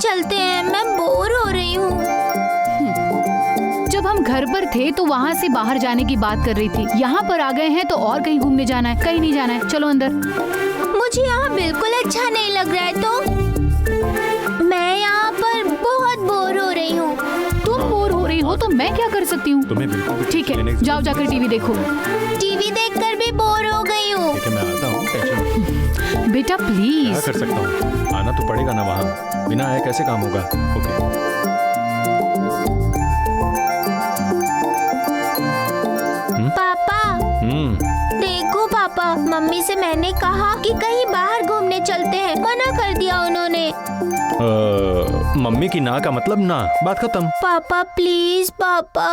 चलते हैं, मैं बोर हो रही हूँ। जब हम घर पर थे तो वहाँ से बाहर जाने की बात कर रही थी, यहाँ पर आ गए हैं तो और कहीं घूमने जाना है। कहीं नहीं जाना है, चलो अंदर। मुझे यहाँ बिल्कुल अच्छा नहीं लग रहा है, तो मैं यहाँ पर बहुत बोर हो रही हूँ। तुम बोर हो रही हो तो मैं क्या कर सकती हूँ? तुम्हें बिल्कुल ठीक है, जाओ जाकर टीवी देखो। टीवी देखकर भी बोर हो गई हूँ। ठीक है, मैं आता हूँ, टेंशन बेटा क्या प्लीज। कर सकता हूँ, आना तो पड़ेगा ना वहाँ, बिना आए कैसे काम होगा। ओके पापा, देखो पापा, मम्मी से मैंने कहा कि कहीं बाहर घूमने चलते हैं, मना कर दिया उन्होंने। मम्मी की ना का मतलब ना, बात खत्म। पापा प्लीज पापा।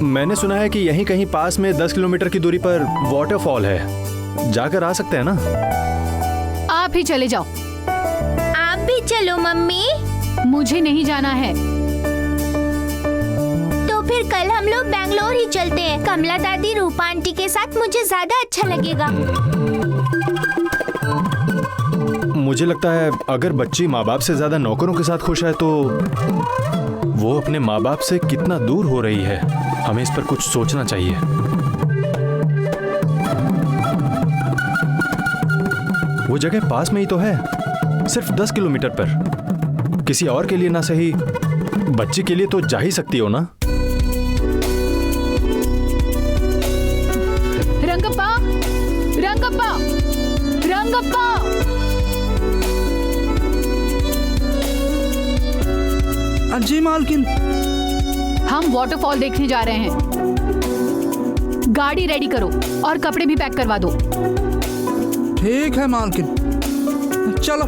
मैंने सुना है कि यहीं कहीं पास में 10 किलोमीटर की दूरी पर वाटरफॉल है, जाकर आ सकते हैं ना? आप ही चले जाओ। आप भी चलो मम्मी। मुझे नहीं जाना है। तो फिर कल हम लोग बैंगलोर ही चलते हैं, कमला दादी रूपा आंटी के साथ, मुझे ज्यादा अच्छा लगेगा। मुझे लगता है अगर बच्ची माँ बाप से ज्यादा नौकरों के साथ खुश है तो वो अपने माँ बाप से कितना दूर हो रही है। हमें इस पर कुछ सोचना चाहिए। वो जगह पास में ही तो है, सिर्फ 10 किलोमीटर पर। किसी और के लिए ना सही, बच्ची के लिए तो जा ही सकती हो ना। रंगप्पा, रंगप्पा, रंगप्पा। जी मालकिन। हम वाटरफॉल देखने जा रहे हैं। गाड़ी रेडी करो और कपड़े भी पैक करवा दो। ठीक है मालकिन, चलो।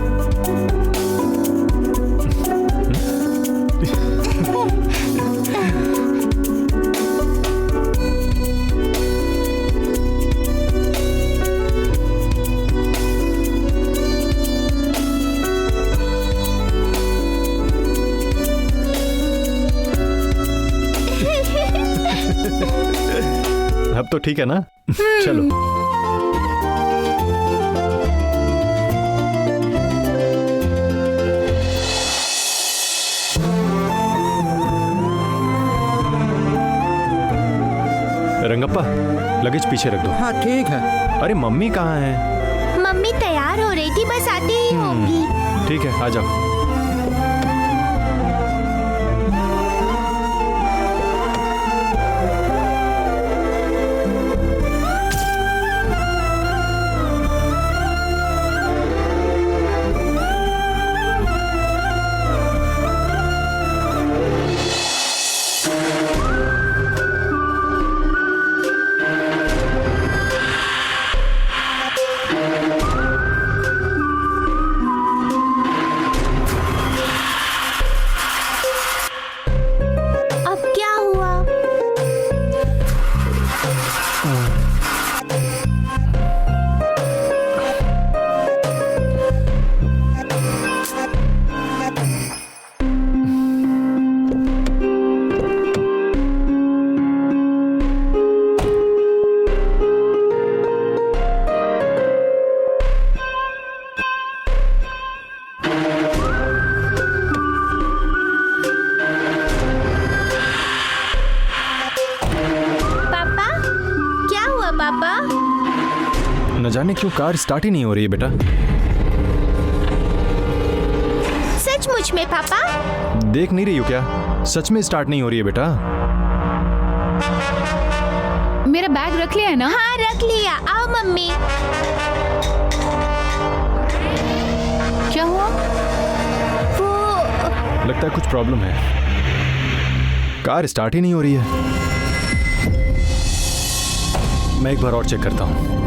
अब तो ठीक है ना? चलो। रंगप्पा, लगेज पीछे रख दो। हाँ ठीक है। अरे मम्मी कहाँ है? मम्मी तैयार हो रही थी, बस आती ही होगी। ठीक है, आ जाओ। न जाने क्यों कार स्टार्ट ही नहीं हो रही है बेटा। सचमुच में पापा? देख नहीं रही हो क्या? सच में स्टार्ट नहीं हो रही है बेटा। मेरा बैग रख लिया है ना? हाँ रख लिया। आओ मम्मी। क्या हुआ? वो लगता है कुछ प्रॉब्लम है, कार स्टार्ट ही नहीं हो रही है। मैं एक बार और चेक करता हूँ।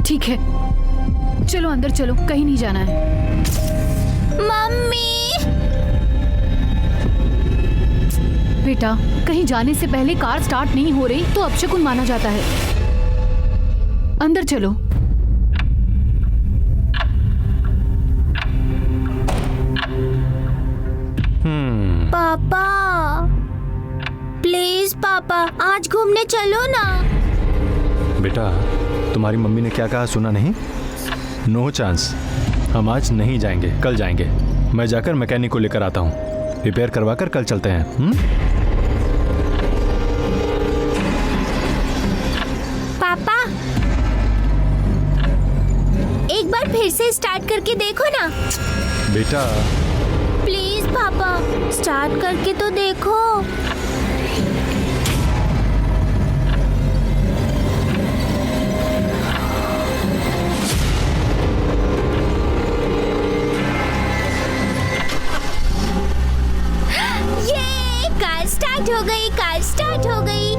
ठीक है, चलो अंदर चलो, कहीं नहीं जाना है। मम्मी। बेटा, कहीं जाने से पहले कार स्टार्ट नहीं हो रही तो अपशकुन माना जाता है। अंदर चलो। पापा प्लीज पापा आज घूमने चलो ना। बेटा तुम्हारी मम्मी ने क्या कहा सुना नहीं? नो चांस, हम आज नहीं जाएंगे, कल जाएंगे। मैं जाकर मैकेनिक को लेकर आता हूँ, रिपेयर करवा कर कल चलते हैं। पापा एक बार फिर से स्टार्ट करके देखो ना। बेटा प्लीज पापा स्टार्ट करके तो देखो। ये कार स्टार्ट हो गई, कार स्टार्ट हो गई।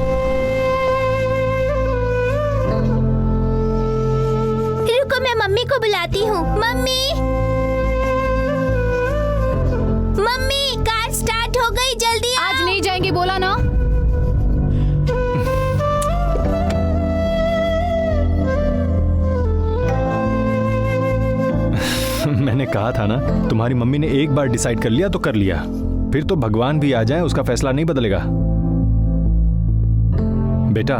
रुको मैं मम्मी को बुलाती हूँ। मम्मी मम्मी कार स्टार्ट हो गई, जल्दी आओ। आज नहीं जाएंगे बोला ना। मैंने कहा था ना, तुम्हारी मम्मी ने एक बार डिसाइड कर लिया तो कर लिया, फिर तो भगवान भी आ जाए उसका फैसला नहीं बदलेगा। बेटा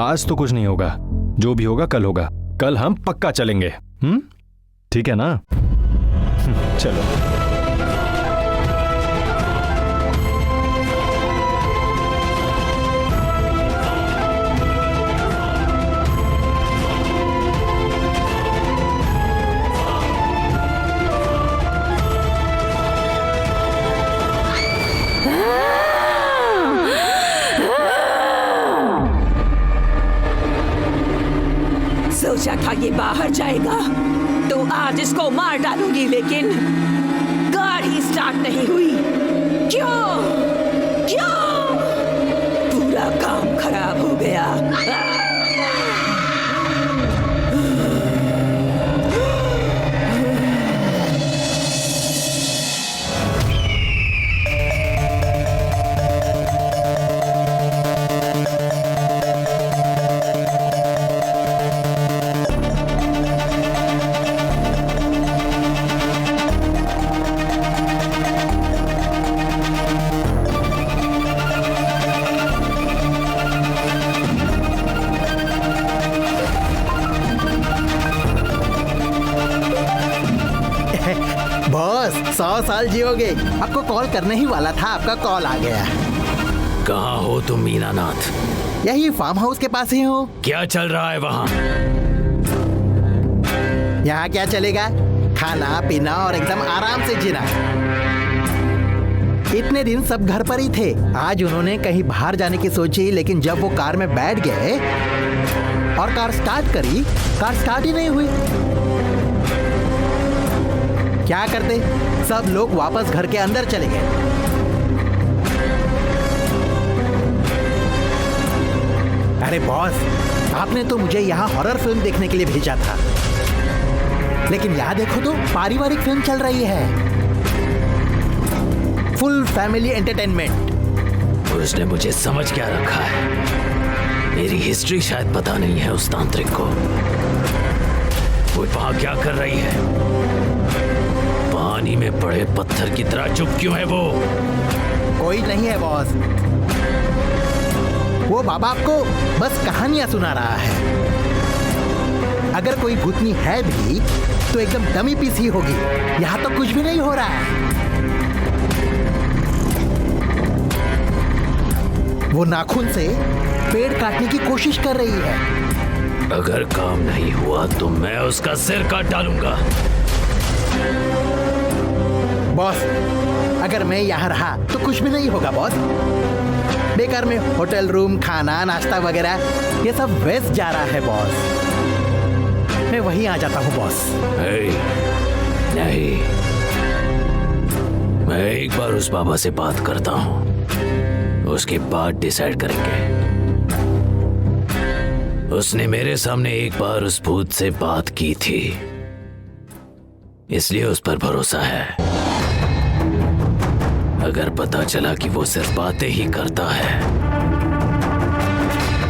आज तो कुछ नहीं होगा, जो भी होगा कल होगा। कल हम पक्का चलेंगे। ठीक है ना? चलो। सोचा था ये बाहर जाएगा तो आज इसको मार डालूंगी, लेकिन गाड़ी स्टार्ट नहीं हुई। क्यों क्यों? पूरा काम खराब हो गया। बॉस 100 साल जियोगे। आपको कॉल करने ही वाला था, आपका कॉल आ गया। कहाँ हो तुम मीनानाथ? यही फार्म हाउस के पास ही हूँ। क्या चल रहा है वहाँ? यहाँ क्या चलेगा? खाना पीना और एकदम आराम से जीना। इतने दिन सब घर पर ही थे। आज उन्होंने कहीं बाहर जाने की सोची, लेकिन जब वो कार में बैठ गए और कार स्टार्ट करी, कार स्टार्ट ही नहीं हुई। क्या करते? सब लोग वापस घर के अंदर चले गए। अरे बॉस, आपने तो मुझे यहाँ हॉरर फिल्म देखने के लिए भेजा था, लेकिन यहाँ देखो तो पारिवारिक फिल्म चल रही है। Full family entertainment. उसने मुझे समझ क्या रखा है? मेरी हिस्ट्री शायद पता नहीं है उस तांत्रिक को। वो वहां क्या कर रही है? पानी में पड़े पत्थर की तरह चुप क्यों है वो? कोई नहीं है बॉस, वो बाबा आपको बस कहानियां सुना रहा है। अगर कोई भूतनी है भी तो एकदम डमी पीस ही होगी। यहाँ तो कुछ भी नहीं हो रहा है। वो नाखून से पेड़ काटने की कोशिश कर रही है। अगर काम नहीं हुआ तो मैं उसका सिर काट डालूंगा। बॉस, अगर मैं यहाँ रहा तो कुछ भी नहीं होगा बॉस। बेकार में होटल रूम, खाना, नाश्ता वगैरह ये सब वेस्ट जा रहा है बॉस। मैं वहीं आ जाता हूँ बॉस। नहीं, मैं एक बार उस बाबा से बात करता हूँ, उसके बाद डिसाइड करेंगे। उसने मेरे सामने एक बार उस भूत से बात की थी, इसलिए उस पर भरोसा है। अगर पता चला कि वो सिर्फ बातें ही करता है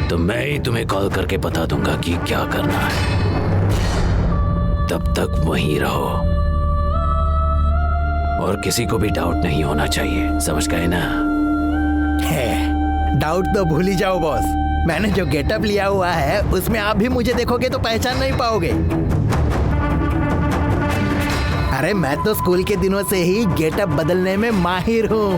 तो मैं ही तुम्हें कॉल करके बता दूंगा कि क्या करना है। तब तक वहीं रहो और किसी को भी डाउट नहीं होना चाहिए, समझ गए ना? डाउट तो भूल ही जाओ बॉस। मैंने जो गेटअप लिया हुआ है उसमें आप भी मुझे देखोगे तो पहचान नहीं पाओगे। अरे मैं तो स्कूल के दिनों से ही गेटअप बदलने में माहिर हूँ।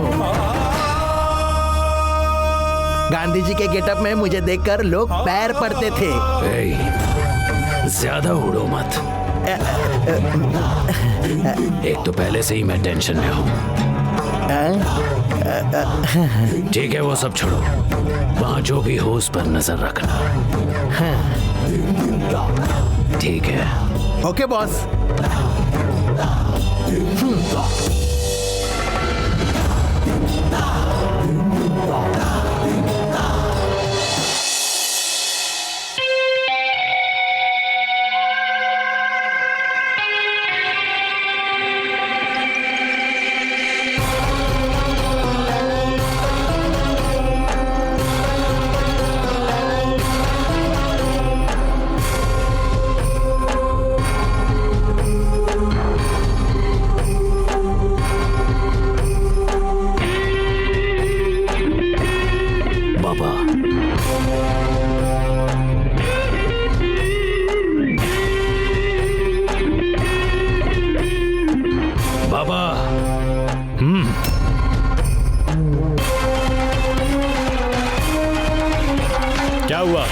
गांधी जी के गेटअप में मुझे देखकर लोग पैर पड़ते थे। ज्यादा उड़ो मत। एक तो पहले से ही मैं टेंशन में हूँ। ठीक है, वो सब छोड़ो। वहां जो भी हो उस पर नजर रखना। ठीक है? Okay boss. क्या हुआ?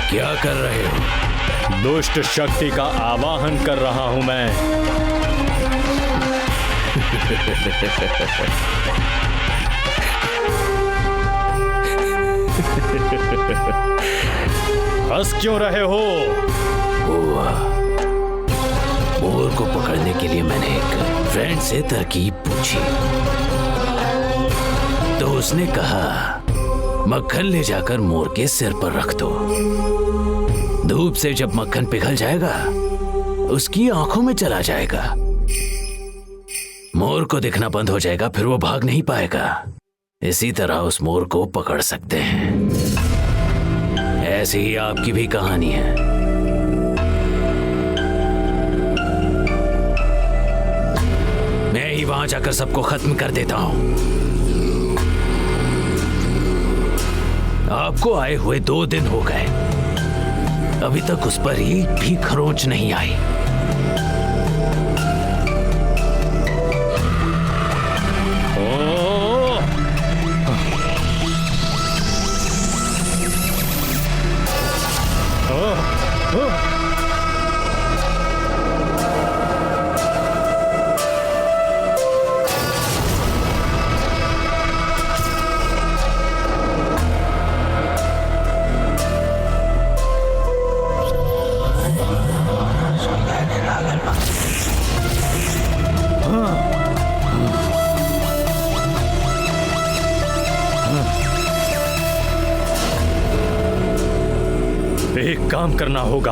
क्या कर रहे हो? दुष्ट शक्ति का आवाहन कर रहा हूं मैं। हंस क्यों रहे हो? मोर को पकड़ने के लिए मैंने एक फ्रेंड से तरकीब पूछी, तो उसने कहा मक्खन ले जाकर मोर के सिर पर रख दो। धूप से जब मक्खन पिघल जाएगा उसकी आंखों में चला जाएगा, मोर को दिखना बंद हो जाएगा, फिर वो भाग नहीं पाएगा। इसी तरह उस मोर को पकड़ सकते हैं। ऐसी ही आपकी भी कहानी है। मैं ही वहां जाकर सबको खत्म कर देता हूं। आपको आए हुए 2 दिन हो गए, अभी तक उस पर एक भी खरोंच नहीं आई। एक काम करना होगा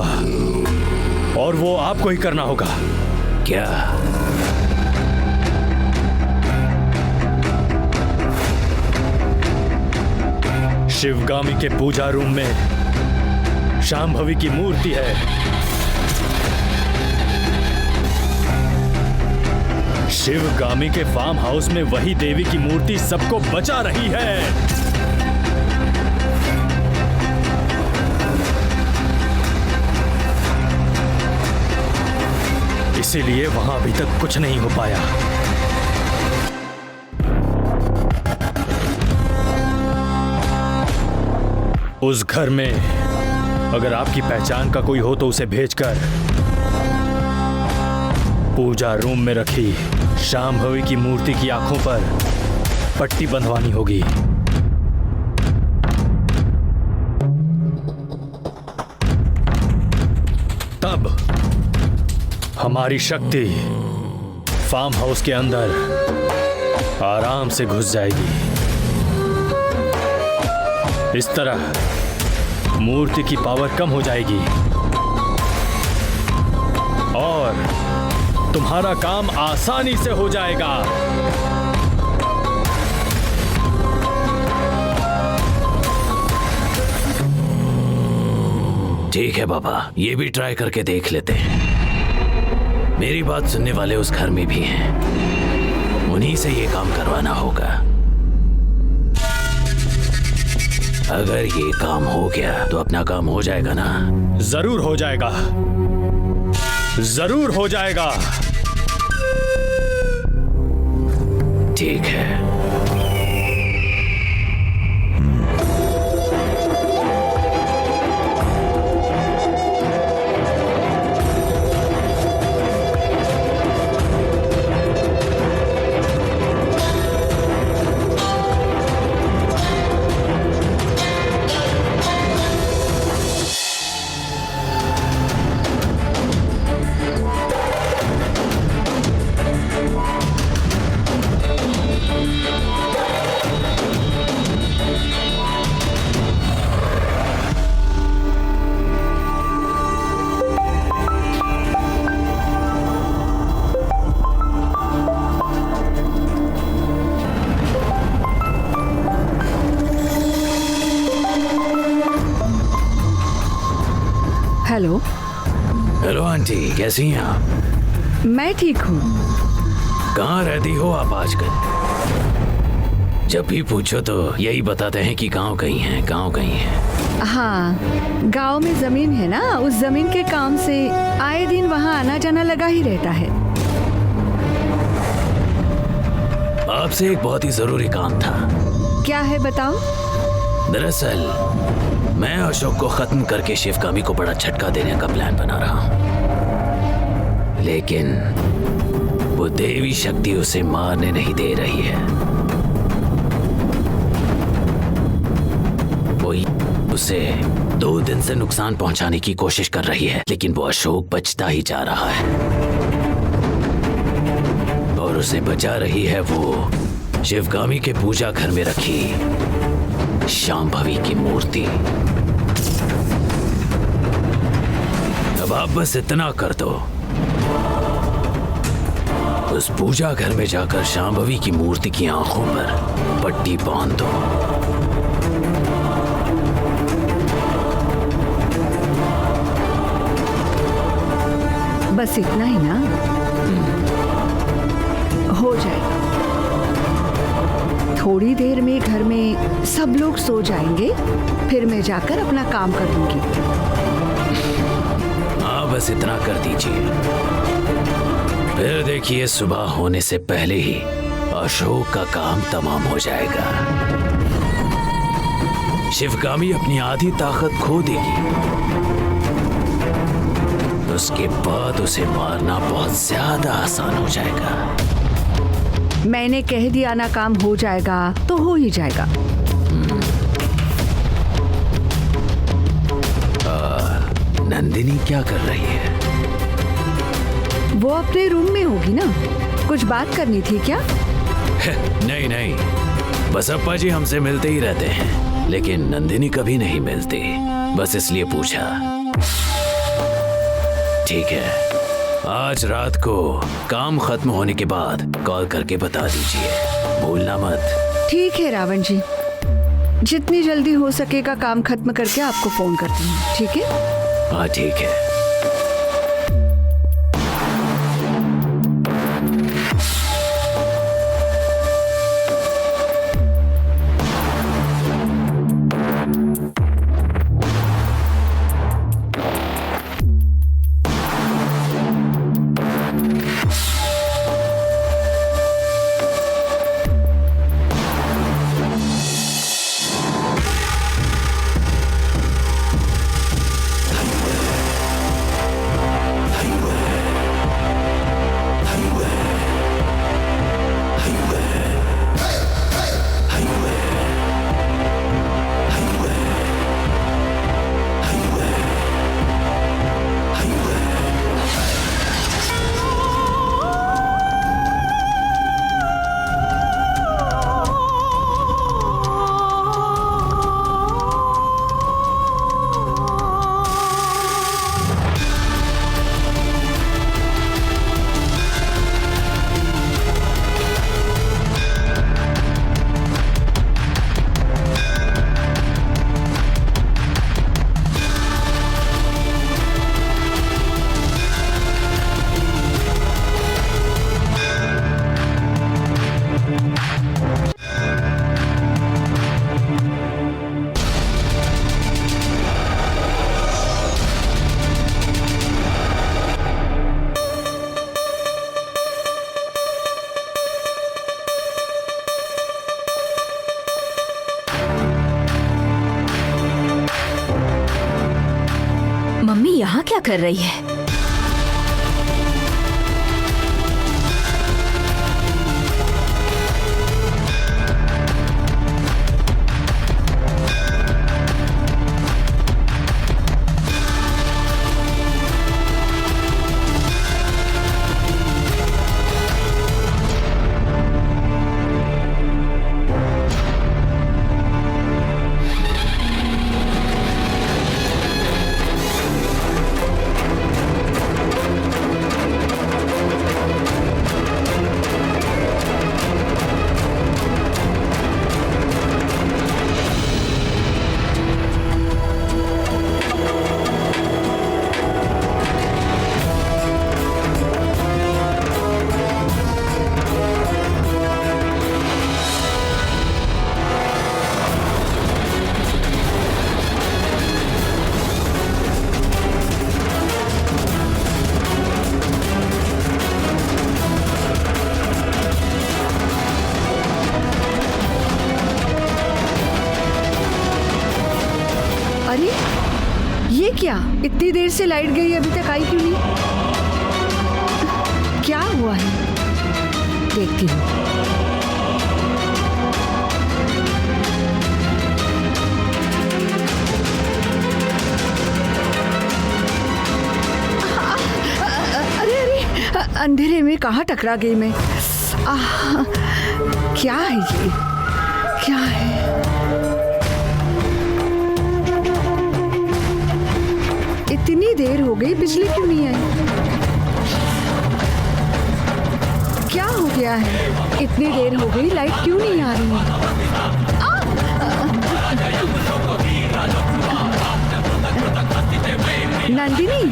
और वो आपको ही करना होगा। क्या? शिवगामी के पूजा रूम में शांभवी की मूर्ति है। शिवगामी के फार्म हाउस में वही देवी की मूर्ति सबको बचा रही है। इसीलिए वहां अभी तक कुछ नहीं हो पाया। उस घर में अगर आपकी पहचान का कोई हो तो उसे भेजकर पूजा रूम में रखी शांभवी की मूर्ति की आंखों पर पट्टी बंधवानी होगी। तब हमारी शक्ति फार्म हाउस के अंदर आराम से घुस जाएगी। इस तरह मूर्ति की पावर कम हो जाएगी और तुम्हारा काम आसानी से हो जाएगा। ठीक है बाबा, ये भी ट्राई करके देख लेते हैं। मेरी बात सुनने वाले उस घर में भी हैं, उन्हीं से ये काम करवाना होगा। अगर ये काम हो गया तो अपना काम हो जाएगा ना? जरूर हो जाएगा, जरूर हो जाएगा। ठीक है। हेलो। हेलो आंटी, कैसी हैं आप? मैं ठीक हूँ। कहाँ रहती हो आप आजकल? जब भी पूछो तो यही बताते हैं कि गांव गई हैं, गांव गई हैं। हाँ, गांव में जमीन है ना, उस जमीन के काम से आए दिन वहाँ आना जाना लगा ही रहता है। आपसे एक बहुत ही जरूरी काम था। क्या है बताओ? दरअसल मैं अशोक को खत्म करके शिवगामी को बड़ा झटका देने का प्लान बना रहा हूं, लेकिन वो देवी शक्ति उसे मारने नहीं दे रही है। वो उसे 2 दिन से नुकसान पहुंचाने की कोशिश कर रही है, लेकिन वो अशोक बचता ही जा रहा है। और उसे बचा रही है वो शिवगामी के पूजा घर में रखी शांभवी की मूर्ति। अब आप बस इतना कर दो, उस पूजा घर में जाकर शांभवी की मूर्ति की आंखों पर पट्टी बांध दो। बस इतना ही ना? हो जाएगा। थोड़ी देर में घर में सब लोग सो जाएंगे, फिर मैं जाकर अपना काम कर दूंगी। हाँ, बस इतना कर दीजिए। फिर देखिए, सुबह होने से पहले ही अशोक का काम तमाम हो जाएगा। शिवगामी अपनी आधी ताकत खो देगी, उसके बाद उसे मारना बहुत ज्यादा आसान हो जाएगा। मैंने कह दिया ना, काम हो जाएगा तो हो ही जाएगा। नंदिनी क्या कर रही है? वो अपने रूम में होगी ना। कुछ बात करनी थी क्या? नहीं नहीं, बस अप्पा जी हमसे मिलते ही रहते हैं, लेकिन नंदिनी कभी नहीं मिलती, बस इसलिए पूछा। ठीक है, आज रात को काम खत्म होने के बाद कॉल करके बता दीजिए, भूलना मत। ठीक है रावण जी, जितनी जल्दी हो सकेगा काम खत्म करके आपको फोन करती हूँ। ठीक है? हाँ ठीक है। यहाँ क्या कर रही है? अरे ये क्या, इतनी देर से लाइट गई अभी तक आई क्यों नहीं? क्या हुआ है देखती हूँ। अंधेरे में कहाँ टकरा गई मैं? क्या है ये, क्या है? इतनी देर हो गई, बिजली क्यों नहीं आई? क्या हो गया है? इतनी देर हो गई, लाइट क्यों नहीं आ रही है? नंदिनी,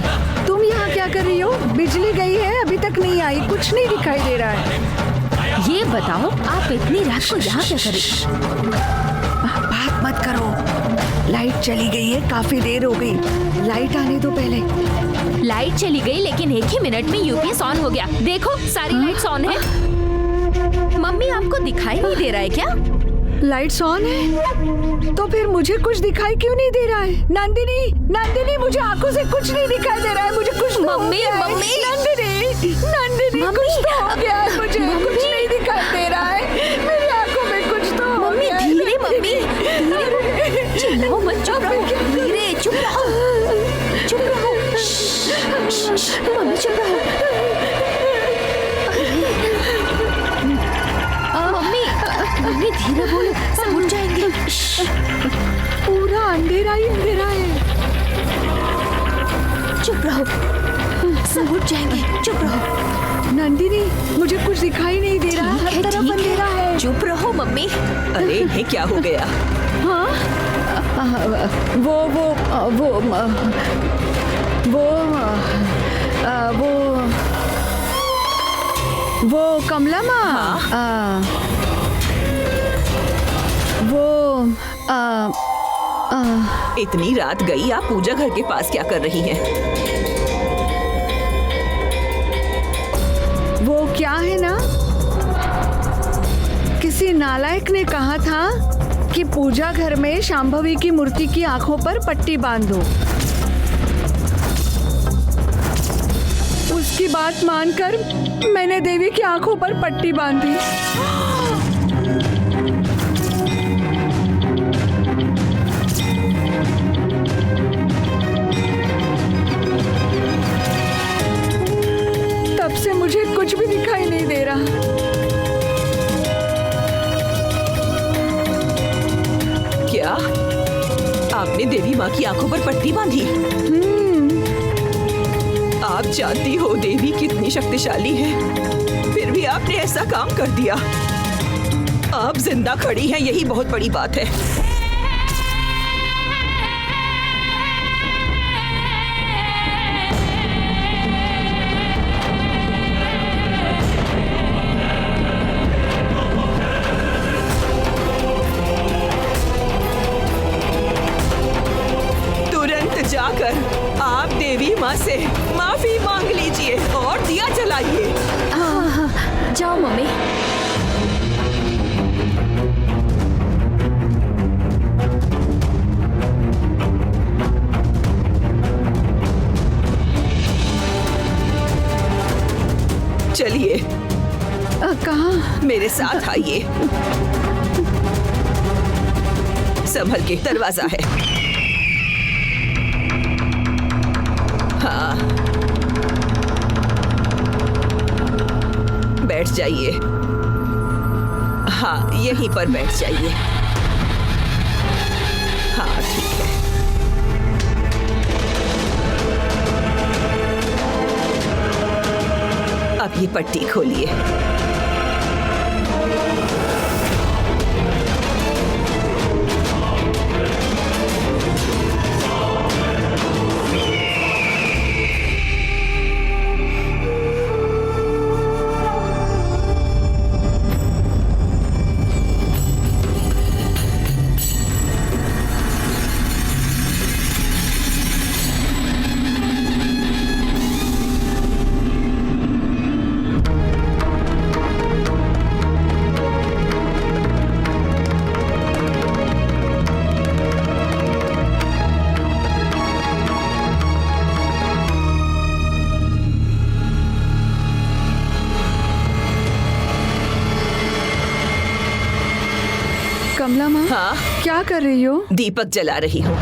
तुम यहाँ क्या कर रही हो? बिजली गई है, अभी तक नहीं आई, कुछ नहीं दिखाई दे रहा है। ये बताओ, आप इतनी रात को यहाँ क्या कर रही हो? बात मत करो, लाइट चली गई है, काफी देर हो गई। लाइट आने दो पहले। लाइट चली गई, लेकिन एक ही मिनट में यूपीएस ऑन हो गया। देखो, सारी लाइट्स ऑन है। मम्मी, आपको दिखाई नहीं दे रहा है क्या? लाइट्स ऑन है तो फिर मुझे कुछ दिखाई क्यों नहीं दे रहा है? नंदिनी, नंदिनी, मुझे आंखों से कुछ नहीं दिखाई दे रहा है। मुझे कुछ मम्मी, नंदिनी, नंदिनी, कुछ तो हो गया है। मुझे कुछ नहीं दिखाई दे रहा है, मेरी आंखों में कुछ तो हो गया है। धीरे मम्मी, धीरे, चिल्लाओ मत, चुप रहो, धीरे, चुप रहो, चुप रहो, मम्मी चुप रहो। मम्मी धीरे बोलो, सब उठ जाएंगे। पूरा अंधेरा ही अंधेरा है। चुप रहो, सब उठ जाएंगे, चुप रहो। नंदिनी, मुझे कुछ दिखाई नहीं दे रहा, हर तरफ अंधेरा है। चुप रहो मम्मी। अरे ये क्या हो गया? हाँ, वो कमला माँ, इतनी रात गई, आप पूजा घर के पास क्या कर रही हैं? वो क्या है ना, किसी नालायक ने कहा था कि पूजा घर में शांभवी की मूर्ति की आंखों पर पट्टी बांध दो। उसकी बात मानकर मैंने देवी की आंखों पर पट्टी बांधी। तब से मुझे कुछ भी दिखाई नहीं दे रहा। क्या आपने देवी माँ की आंखों पर पट्टी बांधी? आप जानती हो देवी कितनी शक्तिशाली है, फिर भी आपने ऐसा काम कर दिया। आप जिंदा खड़ी हैं, यही बहुत बड़ी बात है। तुरंत जाकर आप देवी माँ से माफी मांग लीजिए और दिया जलाइए। हाँ, जाओ मम्मी। कहाँ? मेरे साथ आइए। संभल के, दरवाजा है। हाँ, बैठ जाइए। हाँ, यहीं पर बैठ जाइए। हाँ, ठीक है। अब ये पट्टी खोलिए। कमला माँ, हाँ, क्या कर रही हो? दीपक जला रही हूँ।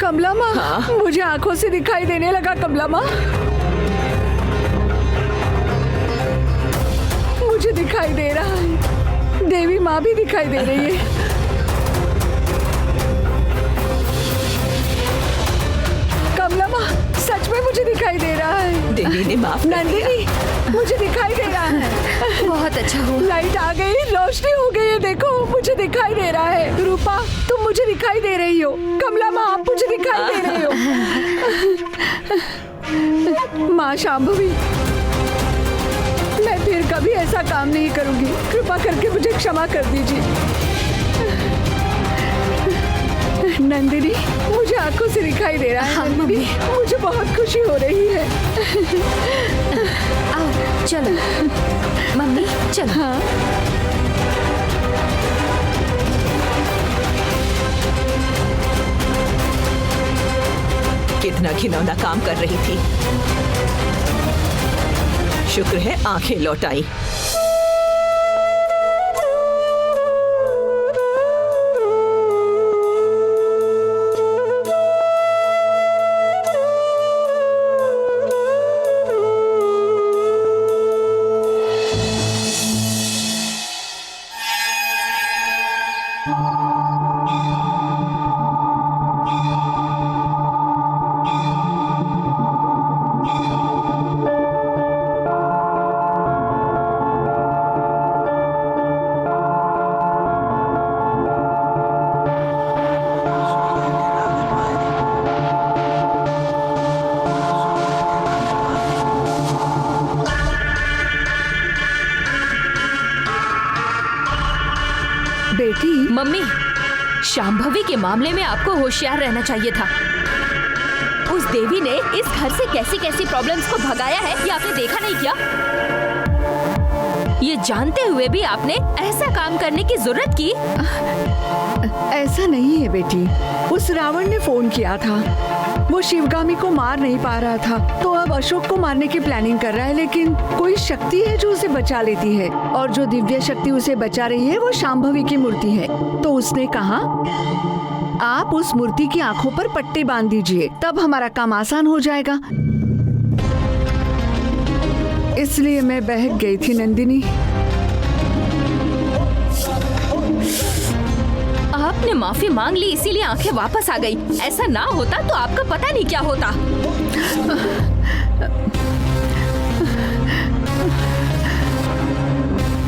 कमला माँ, हाँ? मुझे आंखों से दिखाई देने लगा कमला माँ। मुझे दिखाई दे रहा है, देवी माँ भी दिखाई दे रही है। कमला माँ, सच में मुझे दिखाई दे रहा है। देवी ने माफ कर दिया। नंदिनी, मुझे दिखाई दे रहा है। बहुत अच्छा हुआ। लाइट आ गई, रोशनी हो गई है, देखो मुझे दिखाई दे रहा है। रूपा, तुम मुझे दिखाई दे रही हो। कमला माँ, आप मुझे दिखाई दे रही हो। माँ शांभवी, मैं फिर कभी ऐसा काम नहीं करूंगी, कृपा करके मुझे क्षमा कर दीजिए। नंदिनी, मुझे आंखों से दिखाई दे रहा है। हाँ, नंदिनी, मुझे बहुत खुशी हो रही है। आओ चलो मम्मी, चलो। हाँ, कितना घिनौना काम कर रही थी। शुक्र है आंखें लौट आई। बेटी, मम्मी, शांभवी के मामले में आपको होशियार रहना चाहिए था। उस देवी ने इस घर से कैसी कैसी प्रॉब्लम्स को भगाया है ये आपने देखा नहीं क्या? ये जानते हुए भी आपने ऐसा काम करने की जरूरत की? ऐसा नहीं है बेटी, उस रावण ने फोन किया था। वो शिवगामी को मार नहीं पा रहा था, तो अब अशोक को मारने की प्लानिंग कर रहा है। लेकिन कोई शक्ति है जो उसे बचा लेती है, और जो दिव्य शक्ति उसे बचा रही है वो शांभवी की मूर्ति है। तो उसने कहा आप उस मूर्ति की आंखों पर पट्टी बांध दीजिए, तब हमारा काम आसान हो जाएगा। इसलिए मैं बहक गई थी नंदिनी। आपने माफी मांग ली इसीलिए आंखें वापस आ गई। ऐसा ना होता तो आपका पता नहीं क्या होता।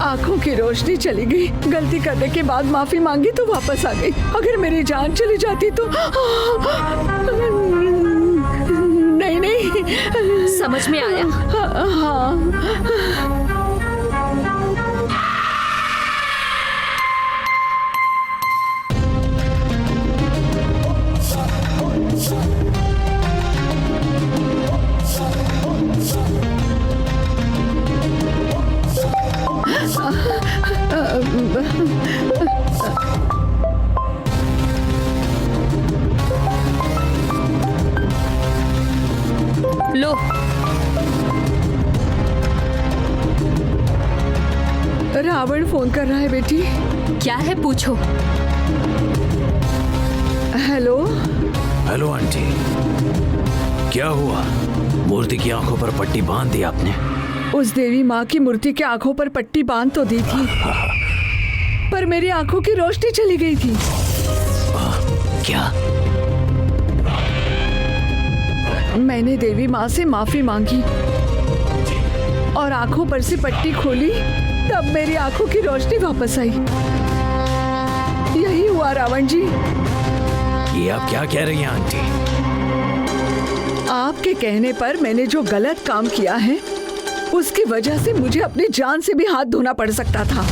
आंखों की रोशनी चली गई। गलती करने के बाद माफी मांगी तो वापस आ गई। अगर मेरी जान चली जाती तो नहीं नहीं, समझ में आया? हाँ। लो, रावण फोन कर रहा है बेटी। क्या है पूछो। हेलो। हेलो आंटी, क्या हुआ? मूर्ति की आंखों पर पट्टी बांध दी आपने? उस देवी माँ की मूर्ति के आंखों पर पट्टी बांध तो दी थी, पर मेरी आंखों की रोशनी चली गई थी। क्या? मैंने देवी माँ से माफी मांगी और आंखों पर से पट्टी खोली, तब मेरी आंखों की रोशनी वापस आई। यही हुआ रावण जी। ये आप क्या कह रही हैं आंटी? आपके कहने पर मैंने जो गलत काम किया है उसकी वजह से मुझे अपनी जान से भी हाथ धोना पड़ सकता था।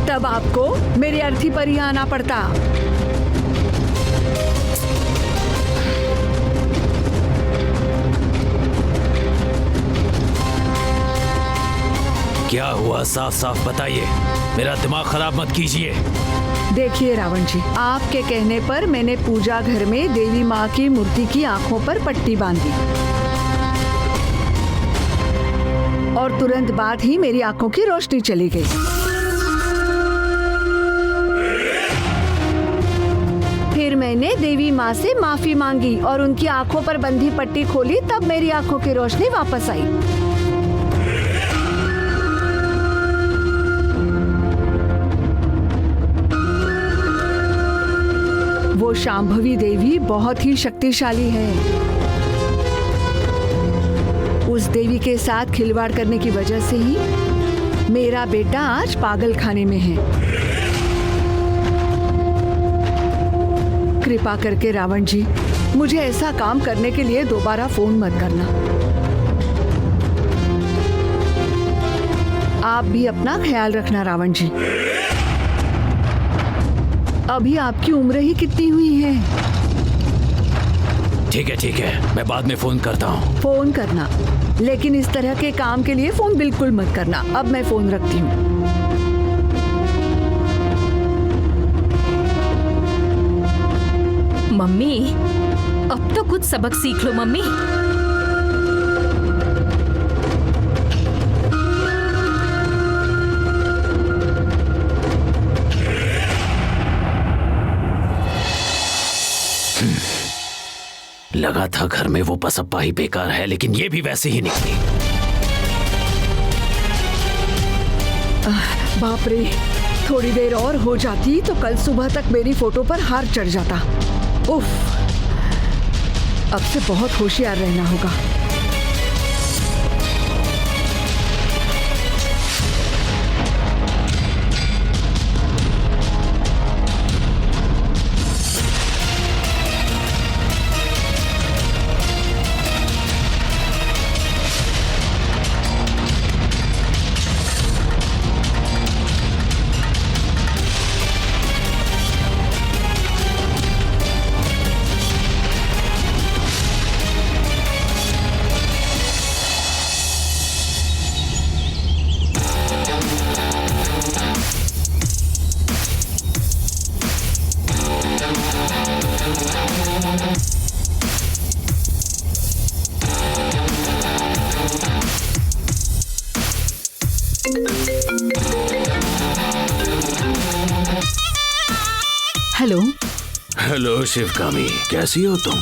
तब आपको मेरी अर्थी पर ही आना पड़ता। क्या हुआ? साफ साफ बताइए, मेरा दिमाग खराब मत कीजिए। देखिए रावण जी, आपके कहने पर मैंने पूजा घर में देवी माँ की मूर्ति की आंखों पर पट्टी बांधी और तुरंत बाद ही मेरी आंखों की रोशनी चली गई। फिर मैंने देवी माँ से माफी मांगी और उनकी आंखों पर बंधी पट्टी खोली, तब मेरी आंखों की रोशनी वापस आई। वो शांभवी देवी बहुत ही शक्तिशाली है। उस देवी के साथ खिलवाड़ करने की वजह से ही मेरा बेटा आज पागल खाने में है। कृपा करके रावण जी, मुझे ऐसा काम करने के लिए दोबारा फोन मत करना। आप भी अपना ख्याल रखना रावण जी। अभी आपकी उम्र ही कितनी हुई है? ठीक है, मैं बाद में फोन करता हूँ। फोन करना, लेकिन इस तरह के काम के लिए फोन बिल्कुल मत करना। अब मैं फोन रखती हूँ। मम्मी, अब तो कुछ सबक सीख लो मम्मी। लगा था घर में वो पसप्पा ही बेकार है, लेकिन ये भी वैसे ही निकली। बाप रे, थोड़ी देर और हो जाती तो कल सुबह तक मेरी फोटो पर हार चढ़ जाता। उफ, अब से बहुत होशियार रहना होगा। हेलो। हेलो शिवगामी, कैसी हो तुम?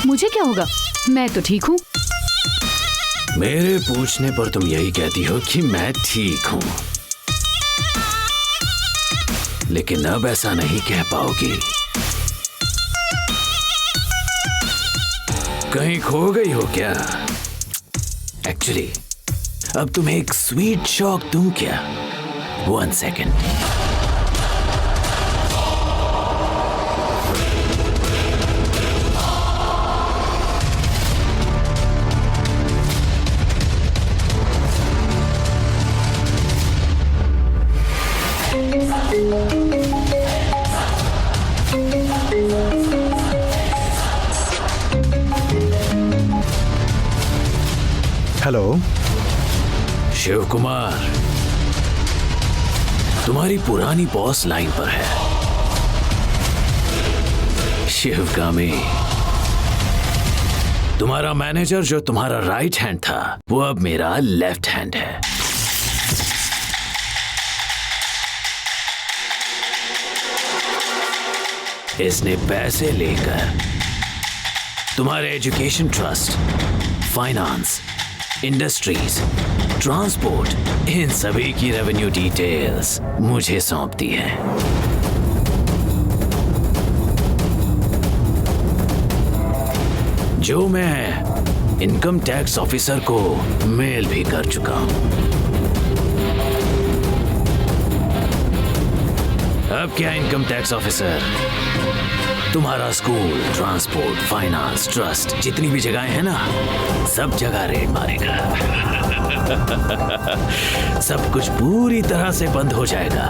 मुझे क्या होगा, मैं तो ठीक हूँ। मेरे पूछने पर तुम यही कहती हो कि मैं ठीक हूँ, लेकिन अब ऐसा नहीं कह पाओगी। कहीं खो गई हो क्या? एक्चुअली अब तुम्हें एक स्वीट शॉक दूं क्या? 1 सेकेंड। हेलो शिव कुमार, तुम्हारी पुरानी बॉस लाइन पर है। शिवगामी, तुम्हारा मैनेजर जो तुम्हारा राइट हैंड था वो अब मेरा लेफ्ट हैंड है। इसने पैसे लेकर तुम्हारे education trust, finance, industries, transport, इन सभी की रेवेन्यू डिटेल्स मुझे सौंप दी है। जो मैं इनकम टैक्स ऑफिसर को मेल भी कर चुका हूं। अब क्या इनकम टैक्स ऑफिसर तुम्हारा स्कूल, ट्रांसपोर्ट, फाइनेंस, ट्रस्ट, जितनी भी जगहें हैं ना, सब जगह रेड मारेगा। सब कुछ पूरी तरह से बंद हो जाएगा।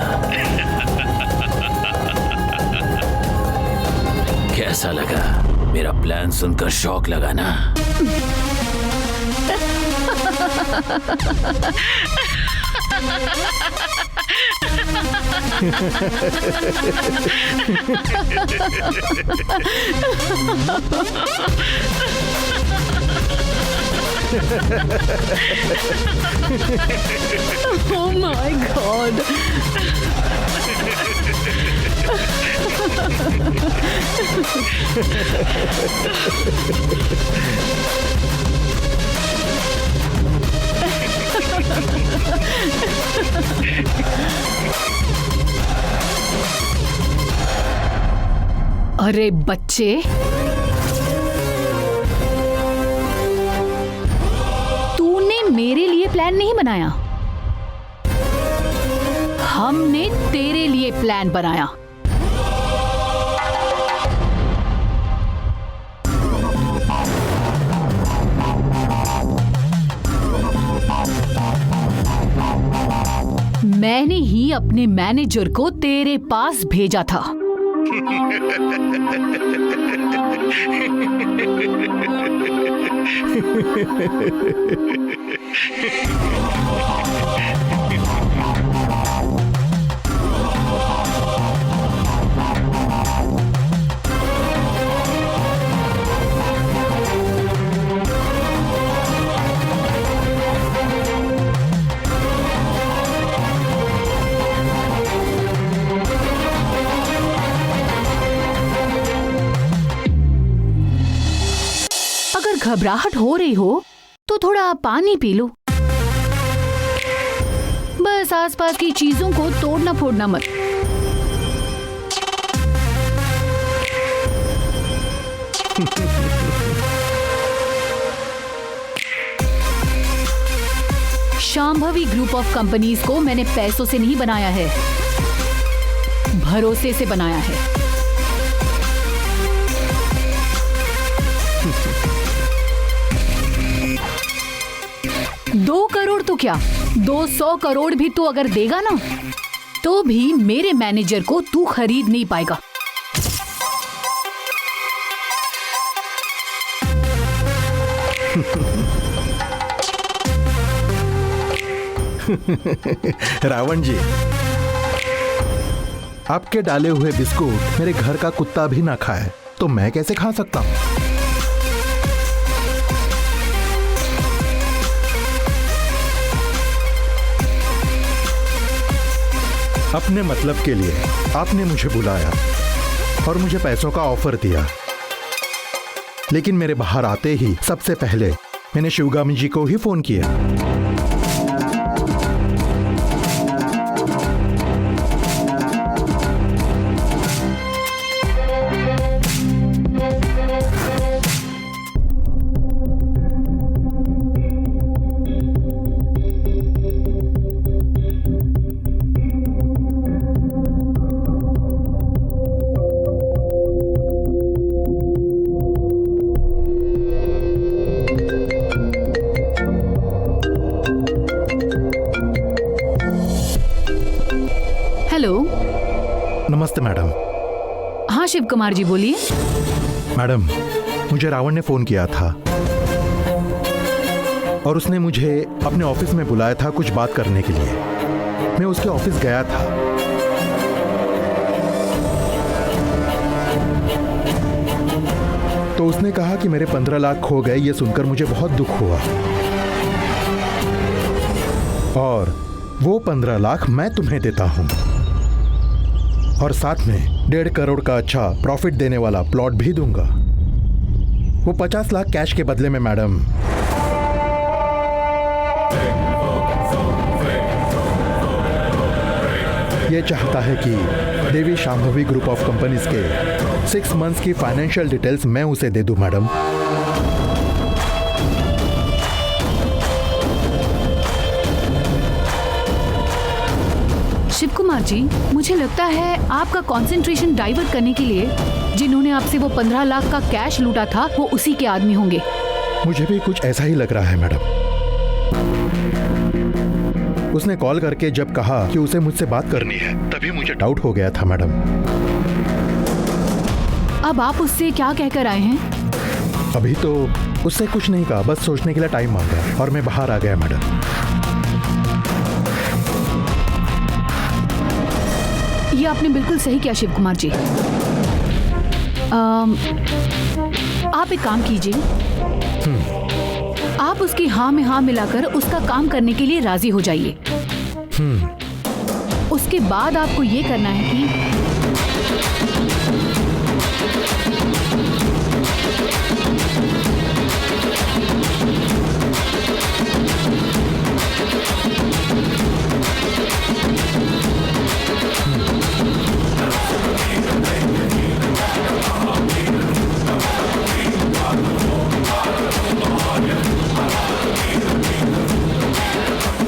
कैसा लगा मेरा प्लान सुनकर? शौक लगा ना? Oh my God! अरे बच्चे, तूने मेरे लिए प्लान नहीं बनाया, हमने तेरे लिए प्लान बनाया। मैंने ही अपने मैनेजर को तेरे पास भेजा था। घबराहट हो रही हो तो थोड़ा पानी पी लो। बस आसपास की चीजों को तोड़ना फोड़ना मत। शांभवी ग्रुप ऑफ कंपनीज को मैंने पैसों से नहीं बनाया है, भरोसे से बनाया है। 2 करोड़ तो क्या, 200 करोड़ भी तू अगर देगा ना, तो भी मेरे मैनेजर को तू खरीद नहीं पाएगा। रावण जी, आपके डाले हुए बिस्कुट मेरे घर का कुत्ता भी ना खाए तो मैं कैसे खा सकता हूँ? अपने मतलब के लिए आपने मुझे बुलाया और मुझे पैसों का ऑफर दिया, लेकिन मेरे बाहर आते ही सबसे पहले मैंने शिवगामी जी को ही फोन किया। हेलो। नमस्ते मैडम। हाँ शिव कुमार जी बोलिए। मैडम, मुझे रावण ने फोन किया था और उसने मुझे अपने ऑफिस में बुलाया था कुछ बात करने के लिए। मैं उसके ऑफिस गया था। तो उसने कहा कि मेरे 15 लाख खो गए। ये सुनकर मुझे बहुत दुख हुआ और वो 15 लाख मैं तुम्हें देता हूं और साथ में 1.5 करोड़ का अच्छा प्रॉफिट देने वाला प्लॉट भी दूंगा। वो 50 लाख कैश के बदले में मैडम ये चाहता है कि देवी शांभवी ग्रुप ऑफ कंपनीज के 6 मंथ्स की फाइनेंशियल डिटेल्स मैं उसे दे दूं मैडम। शिव कुमार जी, मुझे लगता है आपका कंसंट्रेशन डाइवर्ट करने के लिए जिन्होंने आपसे वो 15 लाख का कैश लूटा था वो उसी के आदमी होंगे। मुझे भी कुछ ऐसा ही लग रहा है मैडम। उसने कॉल करके जब कहा कि उसे मुझसे बात करनी है तभी मुझे डाउट हो गया था मैडम। अब आप उससे क्या कहकर आए हैं? अभी तो उससे कुछ नहीं कहा, बस सोचने के लिए टाइम मांगा और मैं बाहर आ गया मैडम। ये आपने बिल्कुल सही किया शिव कुमार जी। आप एक काम कीजिए, आप उसकी हाँ में हाँ मिलाकर उसका काम करने के लिए राजी हो जाइए। उसके बाद आपको ये करना है कि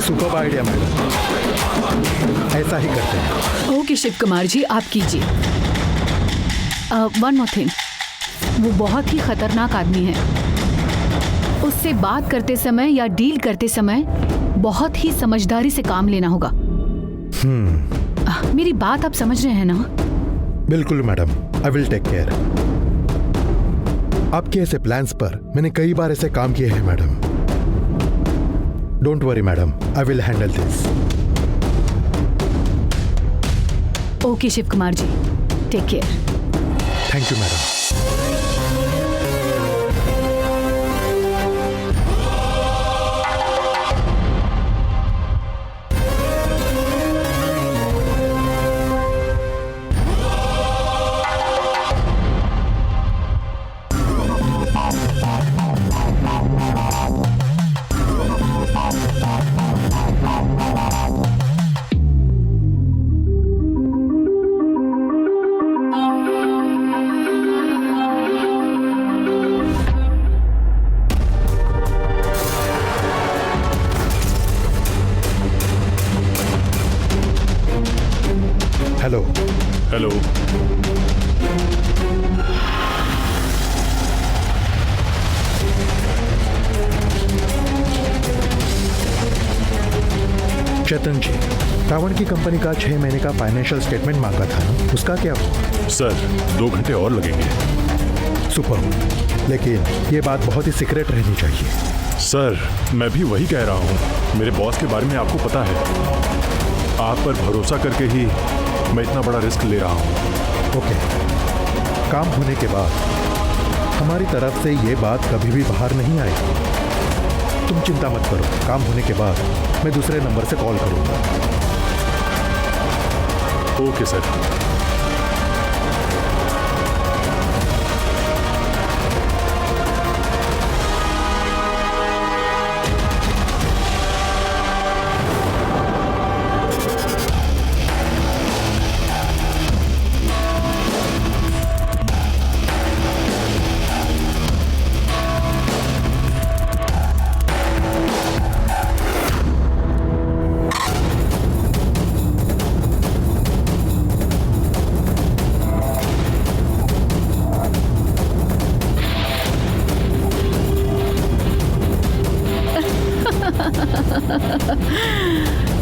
सुपर आइडिया मैडम, ऐसा ही करते हैं। ओके शिव कुमार जी, आप कीजिए। वन मोर थिंग, वो बहुत ही खतरनाक आदमी है। उससे बात करते समय या डील करते समय बहुत ही समझदारी से काम लेना होगा। मेरी बात आप समझ रहे हैं ना? बिल्कुल madam, I will take care. आपके ऐसे प्लान्स पर मैंने कई बार ऐसे काम किए हैं madam. Don't worry madam, I will handle this. Okay Shiv Kumar ji, take care. Thank you madam. Hello hello. Chetan ji, Ravan की कंपनी का 6 महीने का फाइनेंशियल स्टेटमेंट मांगा था ना, उसका क्या हुआ? सर 2 घंटे और लगेंगे। सुपर, लेकिन ये बात बहुत ही सीक्रेट रहनी चाहिए। सर मैं भी वही कह रहा हूँ, मेरे बॉस के बारे में आपको पता है। आप पर भरोसा करके ही मैं इतना बड़ा रिस्क ले रहा हूँ। ओके, काम होने के बाद हमारी तरफ से ये बात कभी भी बाहर नहीं आएगी। तुम चिंता मत करो, काम होने के बाद मैं दूसरे नंबर से कॉल करूँगा। Okay sir.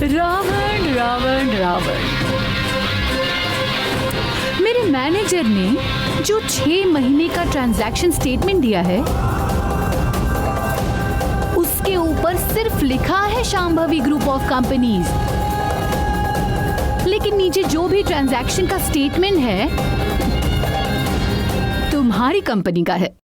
रावण रावण रावण। मेरे मैनेजर ने जो 6 महीने का ट्रांजैक्शन स्टेटमेंट दिया है उसके ऊपर सिर्फ लिखा है शांभवी ग्रुप ऑफ कंपनीज, लेकिन नीचे जो भी ट्रांजैक्शन का स्टेटमेंट है तुम्हारी कंपनी का है।